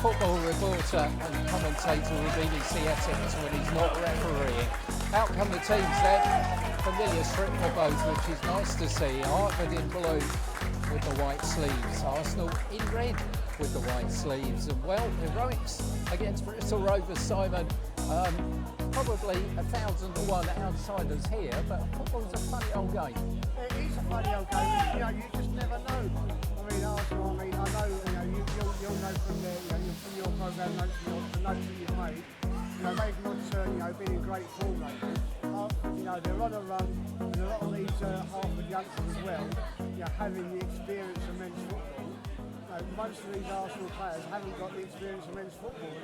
football reporter and commentator with BBC Essex when he's not refereeing. Out come the teams then. Familiar strip for both, which is nice to see. Hertford in blue with the white sleeves. Arsenal in red with the white sleeves. And well, heroics against Bristol Rovers, Simon. Probably 1,000-to-1 outsiders here, but football's a funny old game. It is a funny old game. You know, you just never know. I mean, Arsenal. I know. You'll know from your programme notes, the notes that you've made. They've not been in great form lately. They're on a run, and a lot of these Hertford youngsters as well. Having the experience of men's football. Most of these Arsenal players haven't got the experience of men's football.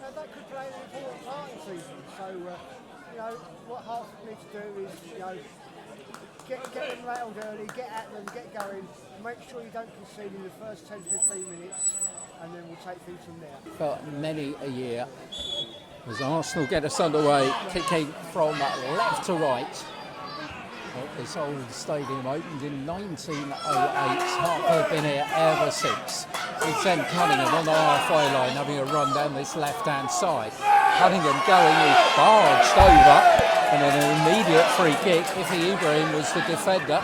And that could play an important part in the season. So, what Hertford needs to do is, get them rattled early, get at them, get going, make sure you don't concede in the first 10-15 minutes, and then we'll take things from there. For many a year, as Arsenal get us underway, kicking from left to right. Well, this old stadium opened in 1908. Hertford been here ever since. It's then Cunningham on the halfway line having a run down this left-hand side. Cunningham going, he's barged over, and then an immediate free kick. Ife Ibrahim was the defender.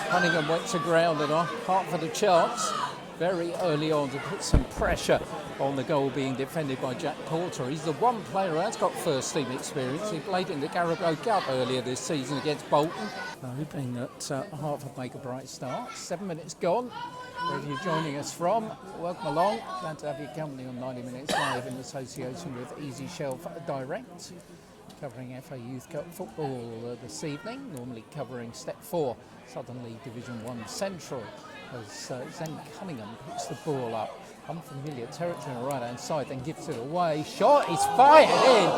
Cunningham went to ground and Hertford a chance very early on to put some pressure on the goal being defended by Jack Porter. He's the one player who has got first team experience. He played in the Carabao Cup earlier this season against Bolton. Hoping that Hertford make a bright start. 7 minutes gone. Wherever you're joining us from, welcome along. Glad to have your company on 90 Minutes Live in association with Easy Shelf Direct. Covering FA Youth Cup football this evening, normally covering Step 4, Southern League Division 1 Central. As Zen Cunningham picks the ball up, unfamiliar territory on the right hand side, then gives it away. Shot is fired in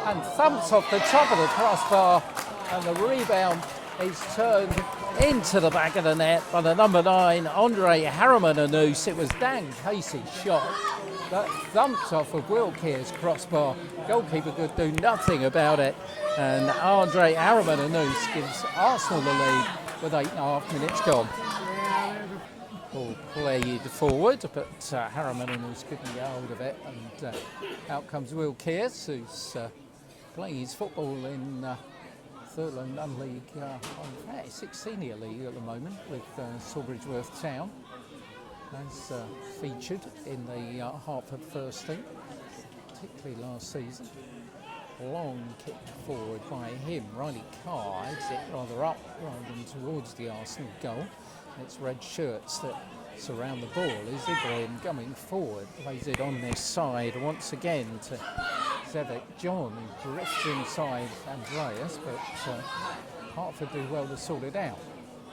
and thumps off the top of the crossbar, and the rebound is turned into the back of the net by the number 9, Andre Harriman Anus. It was Dan Casey's shot that thumped off of Will Keir's crossbar. Goalkeeper could do nothing about it, and Andre Harriman Anus gives Arsenal the lead with 8.5 minutes gone. Ball played forward, but Harriman Anus couldn't get hold of it, and out comes Will Keir, who's playing his football in Third London League, it's senior league at the moment with Sawbridgeworth Town. Has featured in the Hertford first team, particularly last season. Long kick forward by him. Riley Carr heads it rather up rather than towards the Arsenal goal. It's red shirts that surround the ball. Is Ibrahim coming forward? Plays it on this side once again to Zevek John, who drifts inside Andreas, but Hertford do well to sort it out.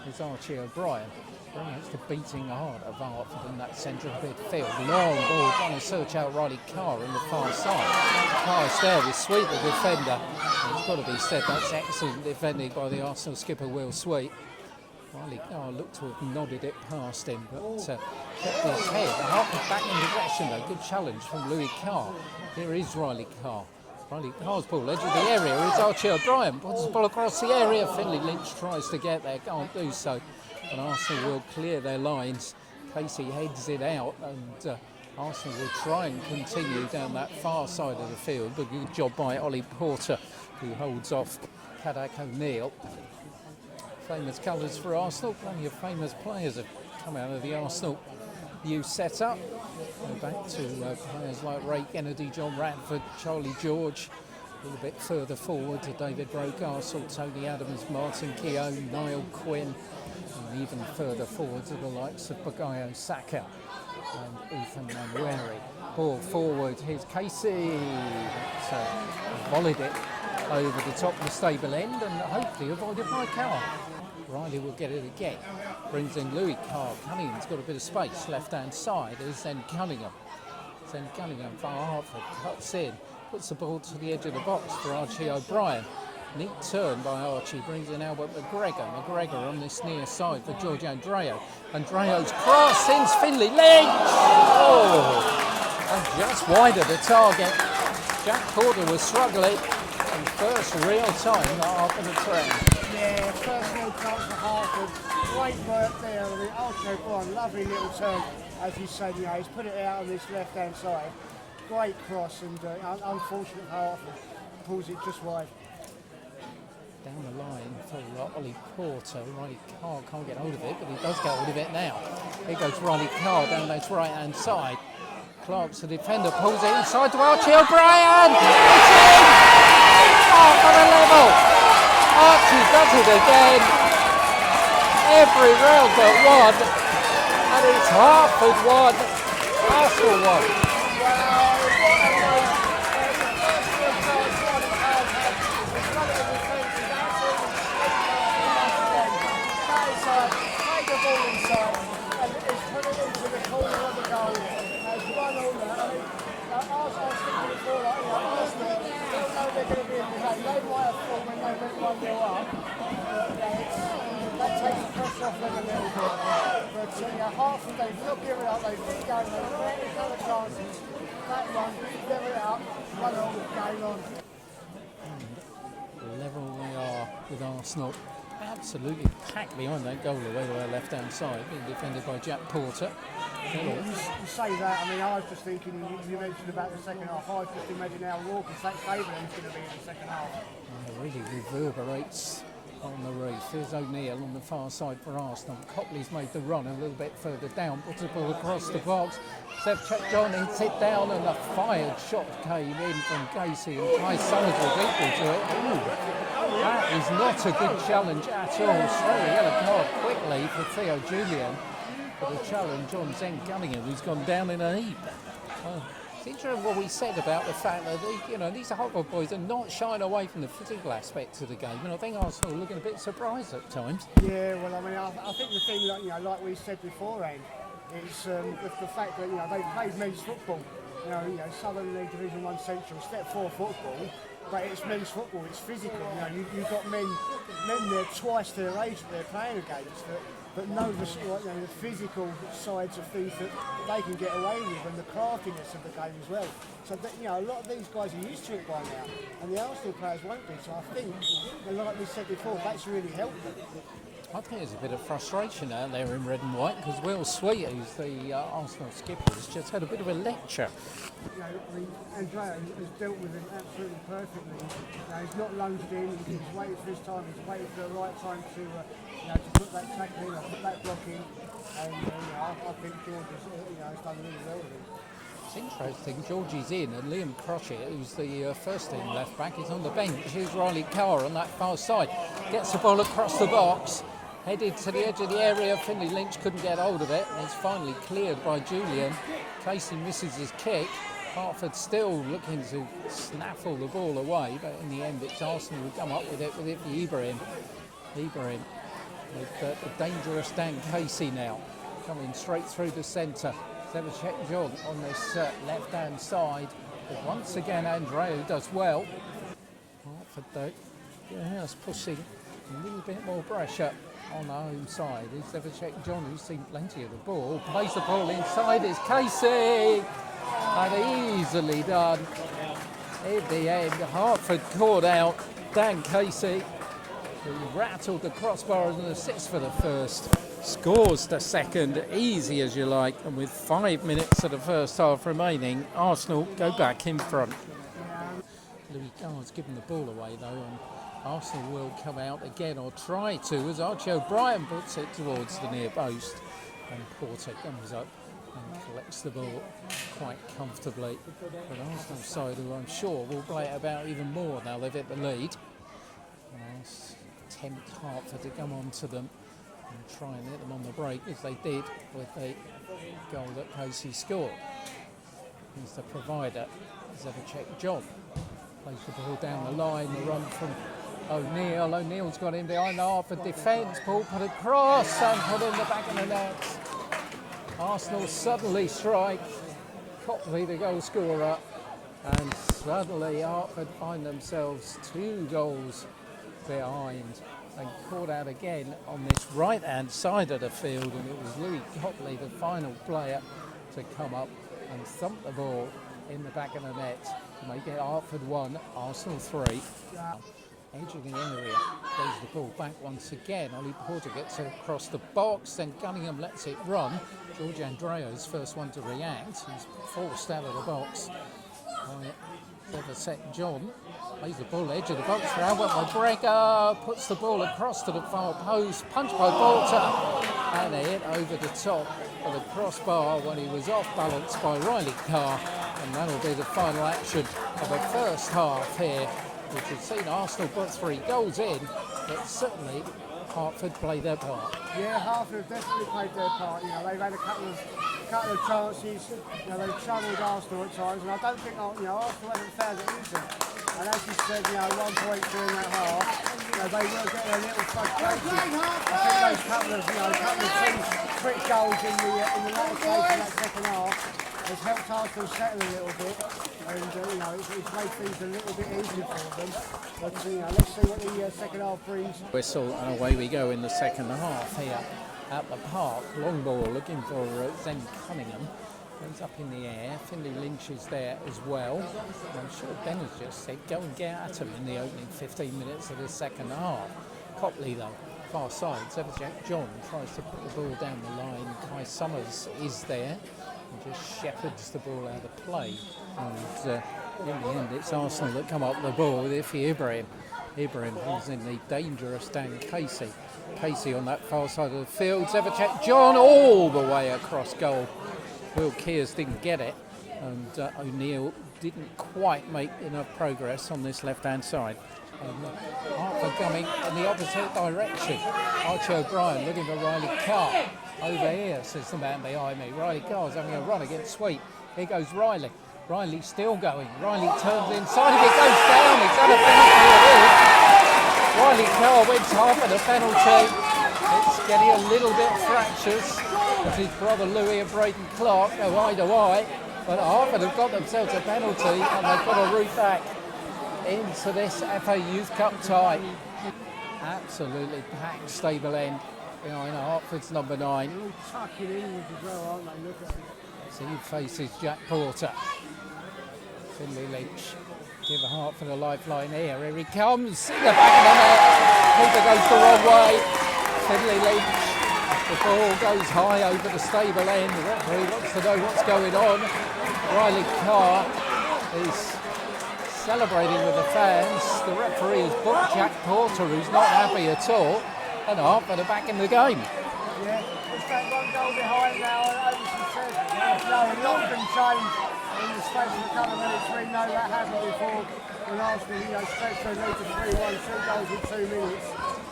It's Archie O'Brien. Very much the beating heart of Hertford in that central midfield. Long ball trying to search out Riley Carr on the far side. Carr's there with Sweet, the defender. And it's got to be said, that's excellent defending by the Arsenal skipper Will Sweet. Riley Carr looked to have nodded it past him, but kept his head. Hertford back in possession though. Good challenge from Louis Carr. Here is Riley Carr. Riley Carr's ball, edge of the area. It's Archie O'Brien. Puts the ball across the area. Finlay Lynch tries to get there, can't do so. And Arsenal will clear their lines. Casey heads it out, and Arsenal will try and continue down that far side of the field. But good job by Ollie Porter, who holds off Kadak O'Neill. Famous colours for Arsenal. Plenty of famous players have come out of the Arsenal youth set-up. Go back to players like Ray Kennedy, John Radford, Charlie George. A little bit further forward to David Rocastle, Tony Adams, Martin Keown, Niall Quinn. And even further forward to the likes of Bukayo Saka and Ethan Nwaneri. Ball forward, here's Casey. Volleyed it over the top of the stable end and hopefully avoided by Carr. Riley will get it again. Brings in Louis Carr. Cunningham's got a bit of space. Left-hand side is then Cunningham. Then Cunningham for Hertford cuts in. Puts the ball to the edge of the box for Archie O'Brien. Neat turn by Archie, brings in Albert McGregor. McGregor on this near side for George Andreo. Andreo's cross, sends Finlay Lynch! Oh! And just wide of the target. Jack Porter was struggling. And first real time after the trend. Yeah, first real chance for Hertford. Great work there. I mean, Archie O'Brien, lovely little turn. As you said, he's put it out on this left-hand side. great cross, and unfortunate how often pulls it just wide. Down the line for Ollie Porter. Riley Carr can't get hold of it, but he does get hold of it now. Here goes Riley Carr down that right hand side. Clark's the defender, pulls it inside to Archie O'Brien. It's in! Half on a level. Archie does it again. Every round but one. And it's Hertford 1, Arseanl 1. That takes the pressure off them a little bit. But Hertford, they've not given up, they've been going, they've created other chances. That one, give it up, 1-0 game on. Level they are with Arseanl. Absolutely packed behind that goal away to their left hand side, being defended by Jack Porter. You say that, I mean, I was just thinking, you mentioned about the second half, I was just imagining how raucous that Cleveland's going to be in the second half. It really reverberates on the reef. There's O'Neill on the far side for Arseanl. Copley's made the run a little bit further down, puts the ball across the box. John hits it down, and a fired shot came in from Casey, and Ty Summers was equal to it. Ooh, that is not a good challenge at all. Straight yellow card quickly for Theo Julian for the challenge on Zen Cunningham, who's gone down in a heap. It's interesting what we said about the fact that these Hertford boys are not shying away from the physical aspects of the game, and I think Arseanl are looking a bit surprised at times. Yeah, well, I mean, I think the thing, like we said beforehand, is the fact that they played men's football. Southern League Division 1 Central, Step 4 football, but it's men's football. It's physical. You've got men there twice their age that they're playing against that know the physical sides of things that they can get away with, and the craftiness of the game as well. So that, a lot of these guys are used to it by now, and the Arsenal players won't be. So I think, like we said before, that's really helped them. I think there's a bit of frustration out there in red and white, because Will Sweet, who's the Arsenal skipper, has just had a bit of a lecture. Andrea has dealt with it absolutely perfectly. He's not lunged in, he's waited for his time, he's waited for the right time to put that tackle in, put that block in, and I think George has done really well with it. It's interesting, Georgie's in, and Liam Crotchet, who's the first team left back, is on the bench. Here's Riley Carr on that far side, gets the ball across the box, headed to the edge of the area. Finlay Lynch couldn't get hold of it, and it's finally cleared by Julian. Casey misses his kick. Hertford still looking to snaffle the ball away, but in the end it's Arseanl who come up with it for Ibrahim. Ibrahim with the dangerous Dan Casey now, coming straight through the centre. Zevacek John on this left-hand side. But once again, Andreu does well. Hertford, though, is pushing a little bit more pressure on the home side. It's Zevacek John, who's seen plenty of the ball. Plays the ball inside. It's Casey! And easily done. In the end, Hertford caught out Dan Casey, who rattled the crossbar as an assist for the first. Scores the second, easy as you like, and with 5 minutes of the first half remaining, Arseanl go back in front. Louis Gard's given the ball away though, and Arseanl will come out again, or try to, as Archie O'Brien puts it towards the near post, and Porter comes up and collects the ball quite comfortably. But Arsenal side, who I'm sure will play it about even more now they've hit the lead. Tempt Hertford to come on to them and try and hit them on the break, as they did with the goal that Casey scored. He's the provider, Zevacek John. Plays the ball down the line, the run from O'Neill. O'Neill's got in behind the Hertford defence. Ball put across and put in the back of the net. Arsenal suddenly strike. Copley, the goal scorer, and suddenly Hertford find themselves 2 goals behind and caught out again on this right hand side of the field, and it was Louis Copley, the final player, to come up and thump the ball in the back of the net to make it Hertford 1, Arsenal 3. Edge of the area, plays the ball back once again. Ollie Porter gets it across the box, then Cunningham lets it run. George Andreo's first one to react. He's forced out of the box by St John. Plays the ball edge of the box for Albert McGregor, puts the ball across to the far post, punch by Porter, and a hit over the top of the crossbar when he was off balance by Riley Carr, and that'll be the final action of the first half here, which has seen Arsenal put 3 goals in, but certainly Hertford play their part. Yeah, Hertford definitely played their part. You know, they've had a couple of chances. You know, they've channeled Arsenal at times, and I don't think Arsenal haven't found it easy. And as you said, 1 point during that half, they were getting a little frustrated. I think those couple of teams quick goals in the latter stage of that second half has helped Arsenal settle a little bit, and it's made things a little bit easier for them. But let's see what the second half brings. Whistle, and away we go in the second half here at the park. Long ball looking for Zen Cunningham. Goes up in the air. Finley Lynch is there as well. And I'm sure Ben has just said go and get at him in the opening 15 minutes of the second half. Copley though, far side. Jack John tries to put the ball down the line. Kai Summers is there and just shepherds the ball out of play. And in the end, it's Arsenal that come up with the ball with Iffy Ibrahim. Ibrahim is in the dangerous Dan Casey. Casey on that far side of the field. Jack John all the way across goal. Will Kears didn't get it, and O'Neill didn't quite make enough progress on this left-hand side. Hartford coming in the opposite direction. Archie O'Brien looking for Riley Carr. Over here, says the man behind me. Riley Carr's having a run against Sweet. Here goes Riley. Riley still going. Riley turns inside. If it goes down, it's had a penalty. It is. Riley Carr wins half of the penalty. It's getting a little bit fractious as his brother Louis and Braden Clark go eye to eye. But Hartford have got themselves a penalty and they've got a route back into this FA Youth Cup tie. Absolutely packed stable end behind Hartford's number 9. They're all tucking inwards as well, aren't they? Look at them. So he faces Jack Porter. Finley Lynch. Give Hartford a lifeline here. Here he comes. In the back of the net. Keeper goes the wrong way. Finley Lynch. The ball goes high over the stable end. The referee wants to know what's going on. Riley Carr is celebrating with the fans. The referee has booked Jack Porter, who's not happy at all. And Hartford are back in the game. Yeah, it's that 1 goal behind now. As you said, a lot can change in the space of a couple of minutes. We know that happened before when Arsenal stretched their lead to 3-1, 2 goals in 2 minutes.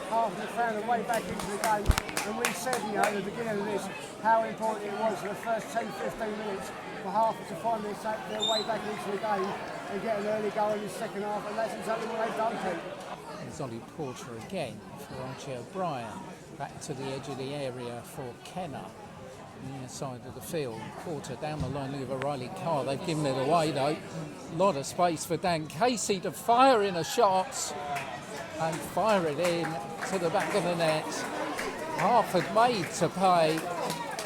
Hartford found a way back into the game, and we said, at the beginning of this, how important it was for the first 10-15 minutes for Hartford to find their way back into the game and get an early goal in the second half, and that's exactly what they've done, Pete. There's Ollie Porter again for Archie O'Brien. Back to the edge of the area for Kenner. Near side of the field. Porter down the line, looking for Riley Carr. They've given it away though. A lot of space for Dan Casey to fire in a shot and fire it in to the back of the net. Hertford made to pay.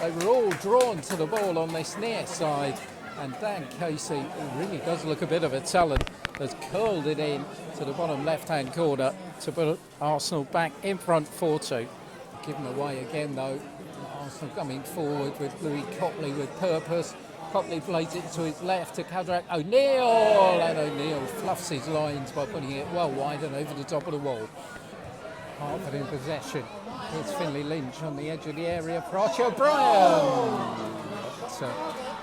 They were all drawn to the ball on this near side. And Dan Casey, who really does look a bit of a talent, has curled it in to the bottom left-hand corner to put Arsenal back in front 4-2. Given away again though. Arsenal coming forward with Louis Copley with purpose. Copley plays it to his left to counteract O'Neill, and O'Neill fluffs his lines by putting it well wide and over the top of the wall. Hartford in possession. Here's Finley Lynch on the edge of the area for Archie O'Brien.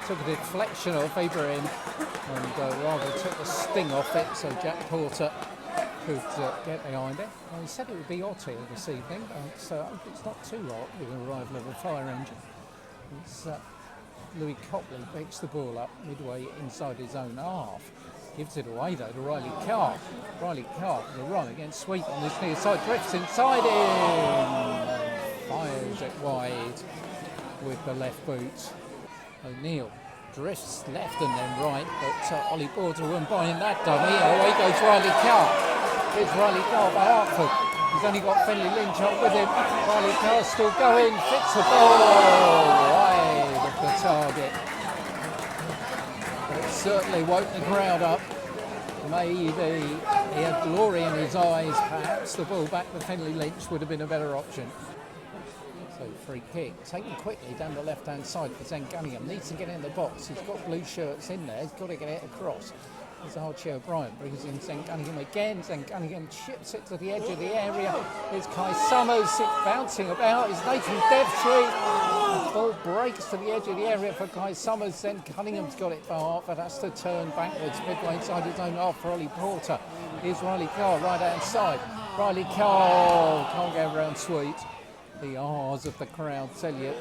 Took a deflection off Ibrahim and rather took the sting off it, so Jack Porter could get behind it. Well, he said it would be hot here this evening, so I hope it's not too hot with the arrival of a fire engine. It's Louis Copley picks the ball up midway inside his own half. Gives it away though to Riley Carr. Riley Carr with a run against Sweet on this near side, drifts inside him. Fires it wide with the left boot. O'Neill drifts left and then right, but Ollie Porter won't buy in that dummy. Away goes Riley Carr. Here's Riley Carr by Hertford. He's only got Finley Lynch up with him. Riley Carr still going, fits the ball wide of the target. But it certainly woke the crowd up. Maybe he had glory in his eyes. Perhaps the ball back to Finley Lynch would have been a better option. So free kick, taken quickly down the left-hand side for Zen Cunningham. Needs to get in the box. He's got blue shirts in there. He's got to get it across. As Archie O'Brien brings in St Cunningham again. St Cunningham chips it to the edge of the area. Here's Kai Summers bouncing about. It's Nathan Devtree. The ball breaks to the edge of the area for Kai Summers. St Cunningham's got it for Hertford. Has to turn backwards midway inside his own half for Ollie Porter. Here's Riley Carr right outside. Riley Carr can't go around sweet. The R's of the crowd tell you.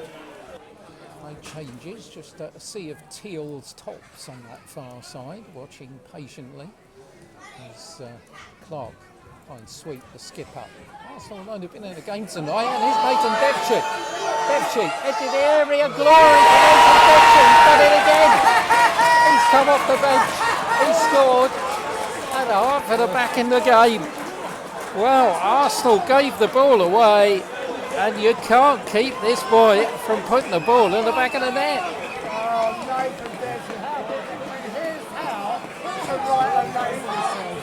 No changes, just a sea of Teal's tops on that far side, watching patiently as Clark finds Sweet the skip up. Arsenal won't have been in the game tonight, and here's Nathan Devchik. Devchik, edge of the area, glory for Nathan Devchik. He's done it again. He's come off the bench. He scored, and Hertford are back in the game. Well, Arsenal gave the ball away. And you can't keep this boy from putting the ball in the back of the net. Oh, Nathan Devchik, here's how to write a name yourself.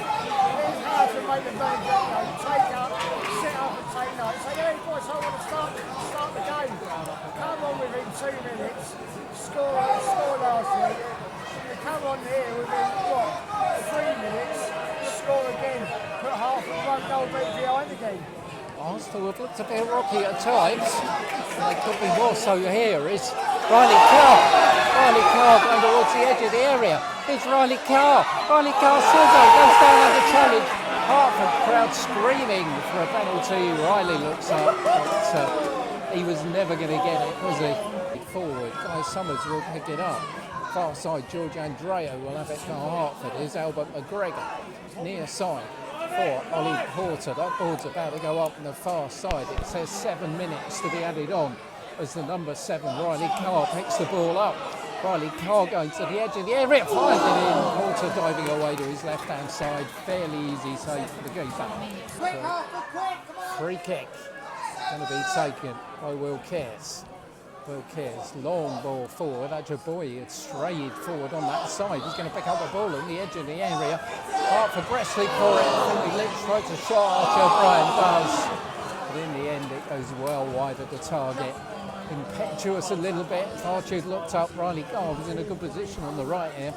Here's how to make the man take up, sit up and take notes. Say, hey boys, I want to start the game. Come on within 2 minutes, score last week. You come on here within, 3 minutes, score again, put half of 1 goal beat behind again. Arsenal have looked a bit rocky at times. They could be more so here. Is Riley Carr. Riley Carr going towards the edge of the area. Here's Riley Carr. Riley Carr goes down under challenge. Hertford crowd screaming for a penalty. Riley looks up, but he was never going to get it, was he? Forward, Guy Summers will pick it up. Far side, George Andreo will have it for Hertford. Here's Albert McGregor. Near side. For Ollie Porter. That board's about to go up on the far side. It says 7 minutes to be added on as the number 7, Riley Carr, picks the ball up. Riley Carr going to the edge of the area, finds it in. Porter diving away to his left-hand side. Fairly easy save for the keeper. Free kick going to be taken by Will Cares. Will Cares, long ball forward. Ajaboy had strayed forward on that side. He's going to pick up the ball on the edge of the area. Hertford Bresley for it. Finley Lynch tries a shot. Archie O'Brien does. But in the end, it goes well wide of the target. Impetuous a little bit. Archie looked up. Riley Carr was in a good position on the right here.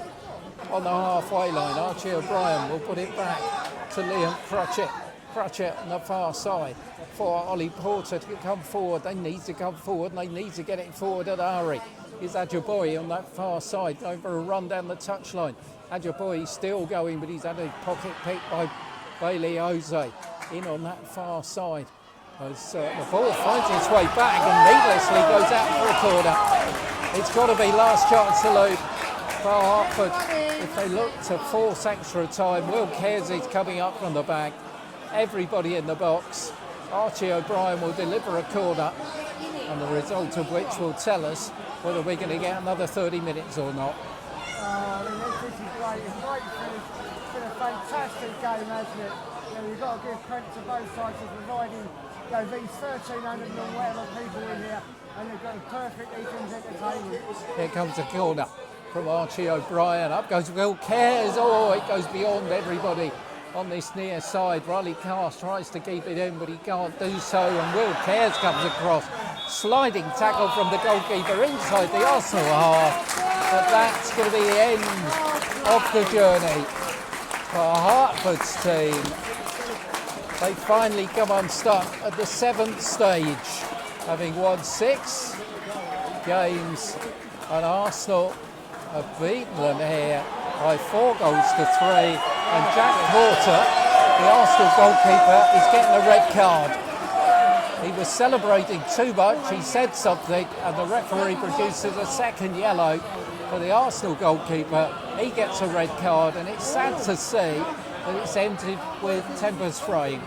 On the halfway line, Archie O'Brien will put it back to Liam Crutchett. Crutchett on the far side for Ollie Porter to come forward. They need to come forward and they need to get it forward at Ari. Here's Ajaboy on that far side going for a run down the touchline. Ajaboy still going, but he's had a pocket pick by Bailey Jose in on that far side. As the ball finds its way back and needlessly goes out for a corner. It's got to be last chance salute for Hertford. If they look to force extra time, Will Cares is coming up from the back. Everybody in the box. Archie O'Brien will deliver a corner, and the result of which will tell us whether we're going to get another 30 minutes or not. This is great. It's great finish. It's been a fantastic game, hasn't it? You've got to give credit to both sides for providing these 1,300 and whatever people in here, and they've got a perfect evening's entertainment. Here comes a corner from Archie O'Brien. Up goes Will Cares. Oh, it goes beyond everybody on this near side. Riley Carr tries to keep it in, but he can't do so, and Will Cares comes across. Sliding tackle from the goalkeeper inside the Arsenal half. But that's going to be the end of the journey for Hertford's team. They finally come unstuck at the 7th stage, having won 6 games, and Arsenal have beaten them here by 4 goals to 3. And Jack Porter, the Arsenal goalkeeper, is getting a red card. He was celebrating too much, he said something, and the referee produces a second yellow for the Arsenal goalkeeper. He gets a red card, and it's sad to see that it's ended with temper spraying.